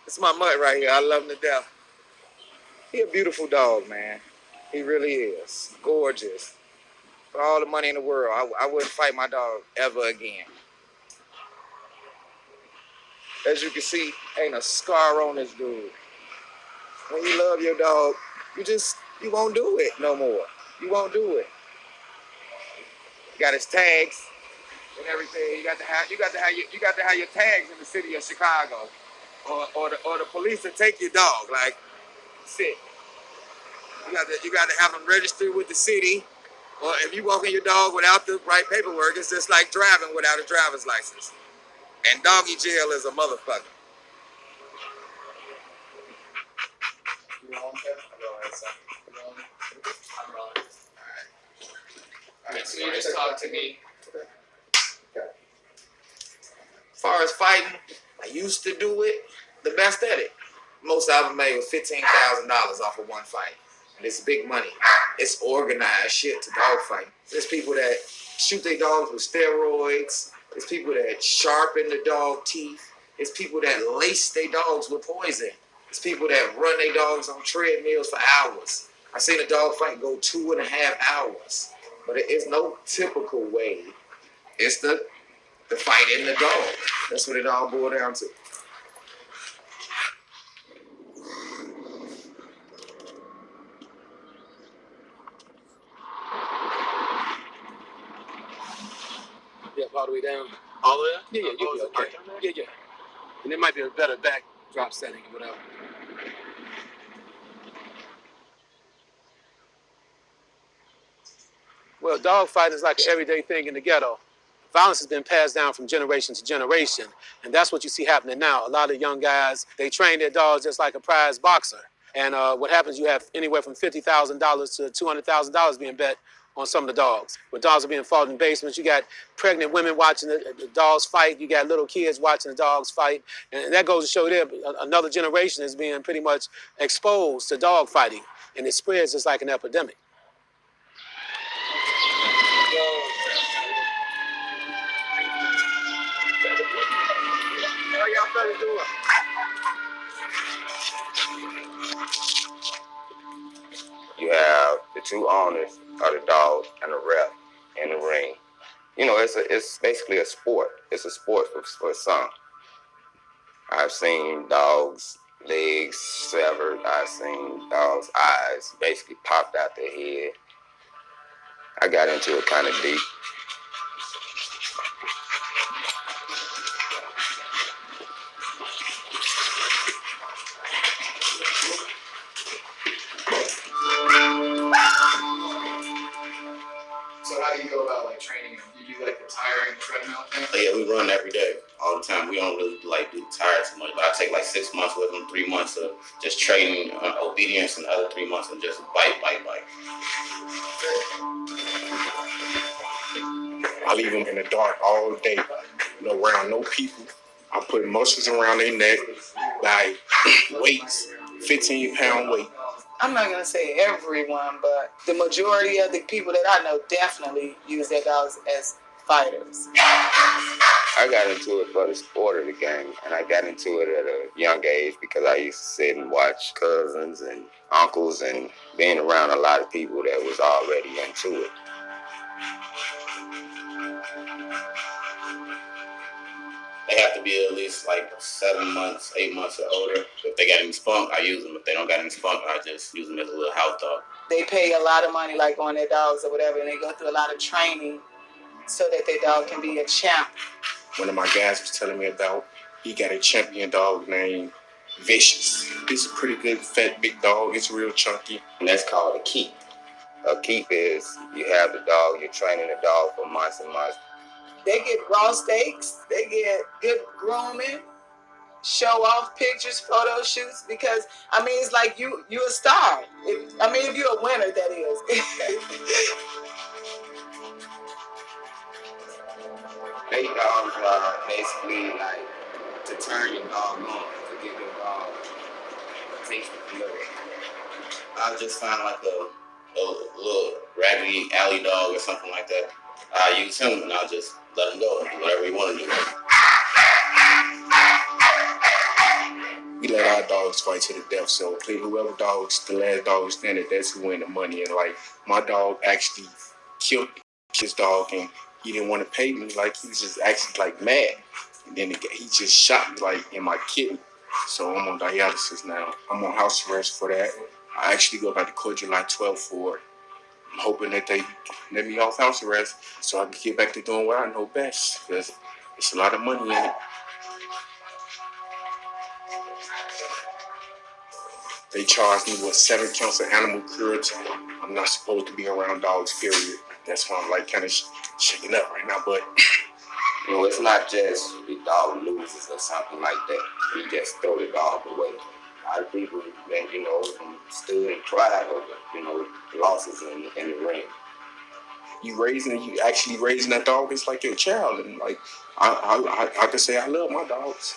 It's my mutt right here. I love him to death. He a beautiful dog, man. He really is. Gorgeous. For all the money in the world, I wouldn't fight my dog ever again. As you can see, ain't a scar on this dude. When you love your dog, you won't do it no more. You won't do it. Got his tags and everything. You got to have your tags in the city of Chicago, or the police will take your dog. Like, sit. You got to have them registered with the city. Or if you walking your dog without the right paperwork, it's just like driving without a driver's license. And doggy jail is a motherfucker. You rolling, Kevin? Go ahead, son. You rolling? I'm rolling. All right. So you just talk to me. Okay. As far as fighting, I used to do it the best at it. Most I ever made was $15,000 off of one fight. And it's big money. It's organized shit to dog fight. There's people that shoot their dogs with steroids. There's people that sharpen the dog teeth. There's people that lace their dogs with poison. There's people that run their dogs on treadmills for hours. I seen a dog fight go 2.5 hours. But it is no typical way. It's the fight in the dog. That's what it all boiled down to. Yep, all the way down. All the way up? Yeah, you'll be okay. Yeah. And it might be a better backdrop setting or whatever. Well, dog fighting is like an everyday thing in the ghetto. Violence has been passed down from generation to generation, and that's what you see happening now. A lot of young guys, they train their dogs just like a prize boxer. And what happens, you have anywhere from $50,000 to $200,000 being bet on some of the dogs. Where dogs are being fought in basements, you got pregnant women watching the dogs fight, you got little kids watching the dogs fight, and that goes to show there another generation is being pretty much exposed to dog fighting, and it spreads just like an epidemic. How y'all fellas doing? You have the two owners of the dog and the ref in the ring. You know, it's basically a sport. It's a sport for some. I've seen dogs' legs severed. I've seen dogs' eyes basically popped out their head. I got into it kind of deep. So how do you go about like training them? Do you do like the tiring treadmill thing? Yeah, we run every day, all the time. We don't really like do tired too much, but I take like 6 months with them, 3 months of just training obedience, and the other 3 months of just bite. I leave them in the dark all day, around no people. I put muscles around their neck, like weights, 15-pound weight. I'm not going to say everyone, but the majority of the people that I know definitely use their dogs as fighters. I got into it for the sport of the game, and I got into it at a young age because I used to sit and watch cousins and uncles and being around a lot of people that was already into it. They have to be at least like 7 months, 8 months or older. If they got any spunk, I use them. If they don't got any spunk, I just use them as a little house dog. They pay a lot of money like on their dogs or whatever, and they go through a lot of training so that their dog can be a champ. One of my guys was telling me about, he got a champion dog named Vicious. He's a pretty good, fat, big dog. It's real chunky. And that's called a keep. A keep is you have the dog, you're training the dog for months and months. They get raw steaks, they get good grooming, show off pictures, photo shoots, because, it's like you a star. If you're a winner, that is. They dogs are basically like to turn your dog on, to give your dog a taste of blood. I just find like a little raggedy alley dog or something like that. I use him and I'll just let him go and do whatever he want to do. we let our dogs fight to the death. So whoever dogs, the last dog standing, that's who win the money. And like my dog actually killed his dog, and he didn't want to pay me. Like he was just actually like mad, and then he just shot me like in my kidney. So I'm on dialysis now. I'm on house arrest for that. I actually go back to court July 12th for it. I'm hoping that they let me off house arrest so I can get back to doing what I know best, because it's a lot of money in it. They charged me with 7 counts of animal cruelty. I'm not supposed to be around dogs, period. That's why I'm like kind of shaking up right now. But You know, it's not just the dog loses or something like that. We just throw the dog away. A lot of people, you know, stood and cried over, you know, losses in the ring. you actually raising that dog, it's like your child. And like I can say I love my dogs.